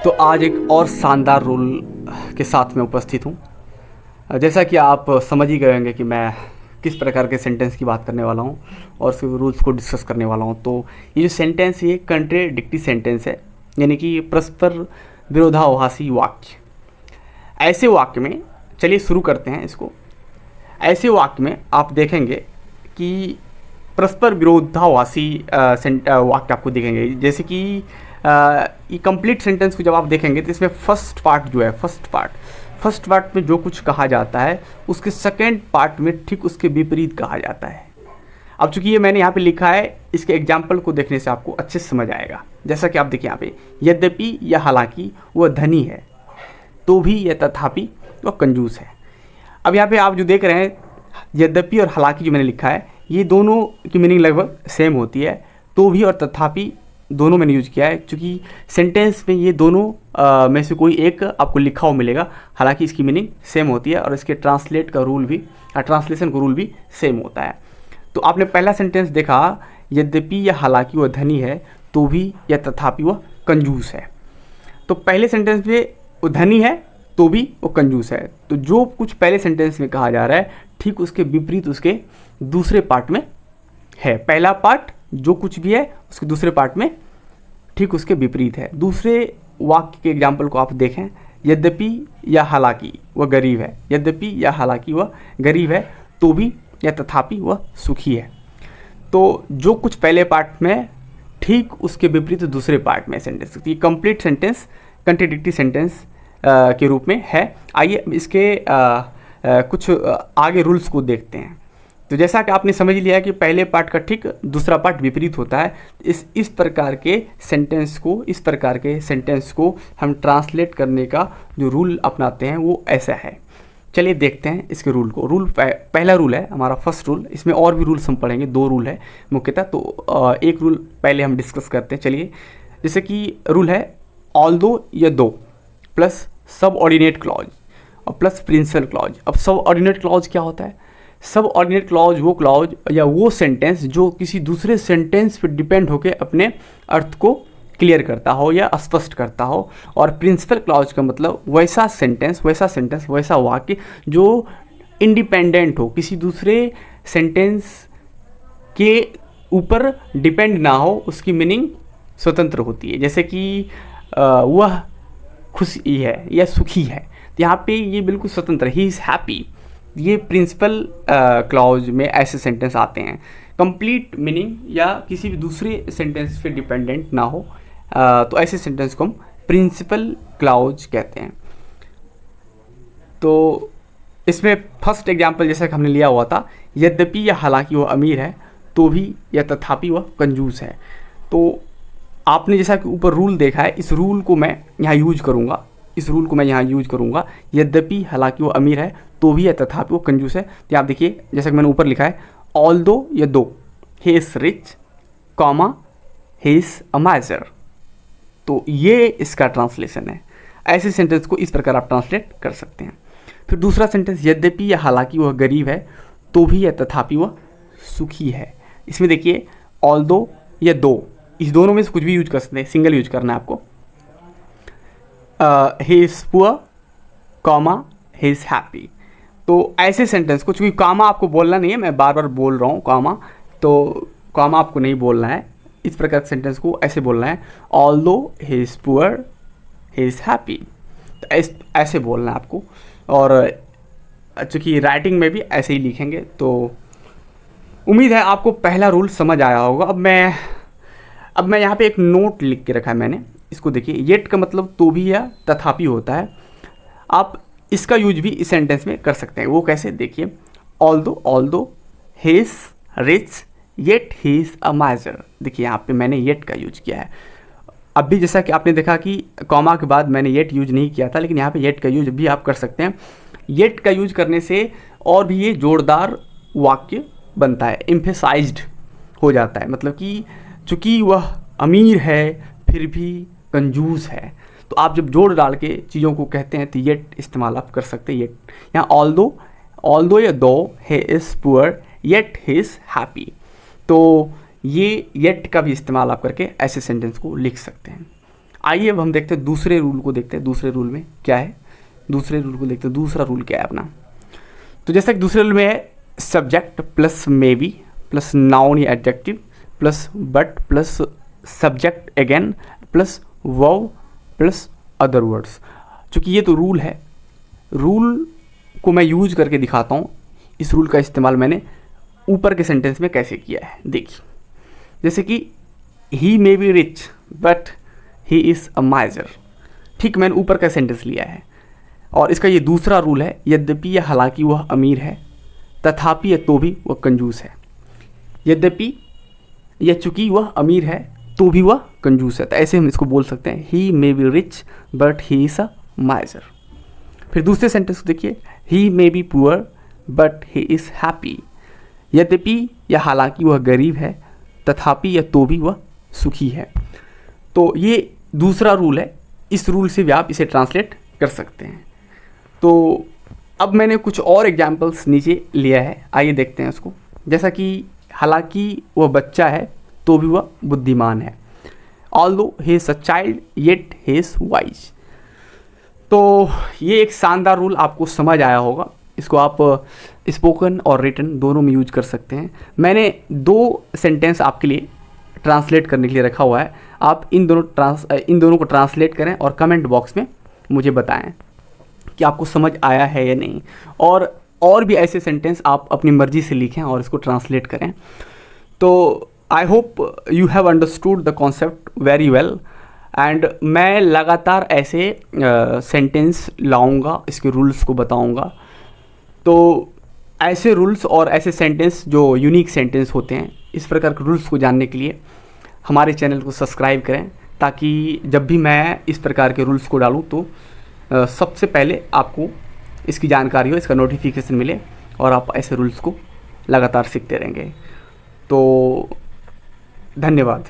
तो आज एक और शानदार रूल के साथ में उपस्थित हूँ। जैसा कि आप समझ ही गए होंगे कि मैं किस प्रकार के सेंटेंस की बात करने वाला हूँ और उसके रूल्स को डिस्कस करने वाला हूँ। तो ये जो सेंटेंस है ये कंट्राडिक्टरी सेंटेंस है, यानी कि परस्पर विरोधाभासी वाक्य। ऐसे वाक्य में, चलिए शुरू करते हैं इसको। ऐसे वाक्य में आप देखेंगे कि परस्पर विरोधाभासी वाक्य आपको दिखेंगे। जैसे कि ये कंप्लीट सेंटेंस को जब आप देखेंगे तो इसमें फर्स्ट पार्ट जो है, फर्स्ट पार्ट में जो कुछ कहा जाता है उसके सेकेंड पार्ट में ठीक उसके विपरीत कहा जाता है। अब चूंकि ये मैंने यहाँ पे लिखा है, इसके एग्जाम्पल को देखने से आपको अच्छे से समझ आएगा। जैसा कि आप देखिए यहाँ पे, यद्यपि या हालांकि वह धनी है, तो भी या तथापि वह कंजूस है। अब यहाँ पे आप जो देख रहे हैं, यद्यपि और हालांकि जो मैंने लिखा है, ये दोनों की मीनिंग लगभग सेम होती है। तो भी और तथापि दोनों मैंने यूज किया है, क्योंकि सेंटेंस में ये दोनों में से कोई एक आपको लिखा हुआ मिलेगा। हालांकि इसकी मीनिंग सेम होती है और इसके ट्रांसलेशन का रूल भी सेम होता है। तो आपने पहला सेंटेंस देखा, यद्यपि या हालांकि वह धनी है, तो भी या तथापि वह कंजूस है। तो पहले सेंटेंस में वो धनी है तो भी वो कंजूस है। तो जो कुछ पहले सेंटेंस में कहा जा रहा है ठीक उसके विपरीत उसके दूसरे पार्ट में है। पहला पार्ट जो कुछ भी है उसके दूसरे पार्ट में ठीक उसके विपरीत है। दूसरे वाक्य के एग्जाम्पल को आप देखें, यद्यपि या हालांकि वह गरीब है, यद्यपि या हालांकि वह गरीब है, तो भी या तथापि वह सुखी है। तो जो कुछ पहले पार्ट में ठीक उसके विपरीत दूसरे पार्ट में सेंटेंस, ये कंप्लीट सेंटेंस कंट्राडिक्टरी सेंटेंस के रूप में है। आइए इसके कुछ आगे रूल्स को देखते हैं। तो जैसा कि आपने समझ लिया कि पहले पार्ट का ठीक दूसरा पार्ट विपरीत होता है, इस प्रकार के सेंटेंस को हम ट्रांसलेट करने का जो रूल अपनाते हैं वो ऐसा है। चलिए देखते हैं इसके रूल को। पहला रूल है हमारा फर्स्ट रूल। इसमें और भी रूल्स हम पढ़ेंगे, 2 रूल है मुख्यतः। तो एक रूल पहले हम डिस्कस करते हैं। चलिए, जैसे कि रूल है ऑल्दो या दो प्लस सबऑर्डिनेट क्लॉज और प्लस प्रिंसिपल क्लॉज। अब सबऑर्डिनेट क्लॉज क्या होता है? सबऑर्डिनेट क्लॉज वो क्लॉज या वो सेंटेंस जो किसी दूसरे सेंटेंस पर डिपेंड होकर अपने अर्थ को क्लियर करता हो या स्पष्ट करता हो। और प्रिंसिपल क्लॉज का मतलब वैसा सेंटेंस, वैसा वाक्य जो इंडिपेंडेंट हो, किसी दूसरे सेंटेंस के ऊपर डिपेंड ना हो, उसकी मीनिंग स्वतंत्र होती है। जैसे कि वह खुशी है या सुखी है, तो यहाँ पे ये बिल्कुल स्वतंत्र, ही इज़ हैप्पी। ये प्रिंसिपल क्लॉज में ऐसे सेंटेंस आते हैं, कंप्लीट मीनिंग या किसी भी दूसरे सेंटेंस पे डिपेंडेंट ना हो। तो ऐसे सेंटेंस को हम प्रिंसिपल क्लॉज कहते हैं। तो इसमें फर्स्ट एग्जांपल जैसा कि हमने लिया हुआ था, यद्यपि या हालांकि वह अमीर है, तो भी या तथापि वह कंजूस है। तो आपने जैसा कि ऊपर रूल देखा है, इस रूल को मैं यहाँ यूज करूँगा, यद्यपि हालांकि वो अमीर है, तो भी या तथापि वो कंजूस है। तो आप देखिए, जैसा कि मैंने ऊपर लिखा है, ऑल्दो या दो he is rich, comma he is a माइजर। तो ये इसका ट्रांसलेशन है। ऐसे सेंटेंस को इस प्रकार आप ट्रांसलेट कर सकते हैं। फिर दूसरा सेंटेंस, यद्यपि या हालांकि वह गरीब है, तो भी या तथापि वह सुखी है। इसमें देखिए, ऑल्दो या दो, इस दोनों में से कुछ भी यूज कर सकते हैं, सिंगल यूज करना है आपको। He is poor, comma he is happy. तो ऐसे सेंटेंस को, चूँकि कॉमा आपको बोलना नहीं है, मैं बार बार बोल रहा हूँ कॉमा, तो कॉमा आपको नहीं बोलना है। इस प्रकार के सेंटेंस को ऐसे बोलना है, although he is poor he is happy. तो ऐसे बोलना है आपको। और चूँकि राइटिंग में भी ऐसे ही लिखेंगे। तो उम्मीद है आपको पहला रूल समझ आया होगा। अब मैं यहाँ पे एक नोट लिख के रखा है मैंने, इसको देखिए। येट का मतलब तो भी या तथापि होता है। आप इसका यूज भी इस सेंटेंस में कर सकते हैं। वो कैसे, देखिए, although he is rich yet he is a माइजर। देखिए यहाँ पे मैंने येट का यूज किया है। अभी जैसा कि आपने देखा कि कॉमा के बाद मैंने येट यूज नहीं किया था, लेकिन यहाँ पे येट का यूज भी आप कर सकते हैं। येट का यूज करने से और भी ये जोरदार वाक्य बनता है, एम्फेसाइज्ड हो जाता है। मतलब कि चूँकि वह अमीर है फिर भी कंजूस है, तो आप जब जोड़ डाल के चीज़ों को कहते हैं तो येट इस्तेमाल आप कर सकते हैं। येट यहाँ ऑल्दो या दो he is poor yet he is happy. तो ये येट का भी इस्तेमाल आप करके ऐसे सेंटेंस को लिख सकते हैं। आइए अब हम देखते हैं दूसरे रूल को, देखते हैं दूसरे रूल में क्या है। दूसरे रूल को देखते हैं, दूसरा रूल क्या है अपना। तो जैसा कि दूसरे रूल में है subject plus may be plus noun या adjective plus but plus subject again plus verb plus other words. चूँकि ये तो रूल है, रूल को मैं यूज करके दिखाता हूँ। इस रूल का इस्तेमाल मैंने ऊपर के सेंटेंस में कैसे किया है, देखिए। जैसे कि he may be rich but he is a miser. ठीक, मैंने ऊपर का सेंटेंस लिया है और इसका ये दूसरा रूल है, यद्यपि या हालांकि वह अमीर है, तथापि या तो भी वह कंजूस है। यद्यपि या चूँकि वह अमीर है तो भी वह कंजूस है, तो ऐसे हम इसको बोल सकते हैं, he may be rich but he is a miser. फिर दूसरे सेंटेंस को देखिए, he may be poor but he is happy. यद्यपि या हालांकि वह गरीब है, तथापि या तो भी वह सुखी है। तो ये दूसरा रूल है, इस रूल से भी आप इसे ट्रांसलेट कर सकते हैं। तो अब मैंने कुछ और एग्जाम्पल्स नीचे लिया है, आइए देखते हैं उसको। जैसा कि हालांकि वह बच्चा है तो भी वह बुद्धिमान है। Although he is a child yet he is wise. तो ये एक शानदार रूल आपको समझ आया होगा। इसको आप स्पोकन और रिटन दोनों में यूज कर सकते हैं। मैंने 2 सेंटेंस आपके लिए ट्रांसलेट करने के लिए रखा हुआ है। आप इन दोनों को ट्रांसलेट करें और कमेंट बॉक्स में मुझे बताएं कि आपको समझ आया है या नहीं। और भी ऐसे सेंटेंस आप अपनी मर्ज़ी से लिखें और इसको ट्रांसलेट करें। तो I hope you have understood the concept very well and मैं लगातार ऐसे सेंटेंस लाऊंगा, इसके रूल्स को बताऊंगा। तो ऐसे रूल्स और ऐसे सेंटेंस जो यूनिक सेंटेंस होते हैं, इस प्रकार के रूल्स को जानने के लिए हमारे चैनल को सब्सक्राइब करें, ताकि जब भी मैं इस प्रकार के रूल्स को डालूं तो सबसे पहले आपको इसकी जानकारी हो, इसका नोटिफिकेशन मिले और आप ऐसे रूल्स को लगातार सीखते रहेंगे। तो धन्यवाद।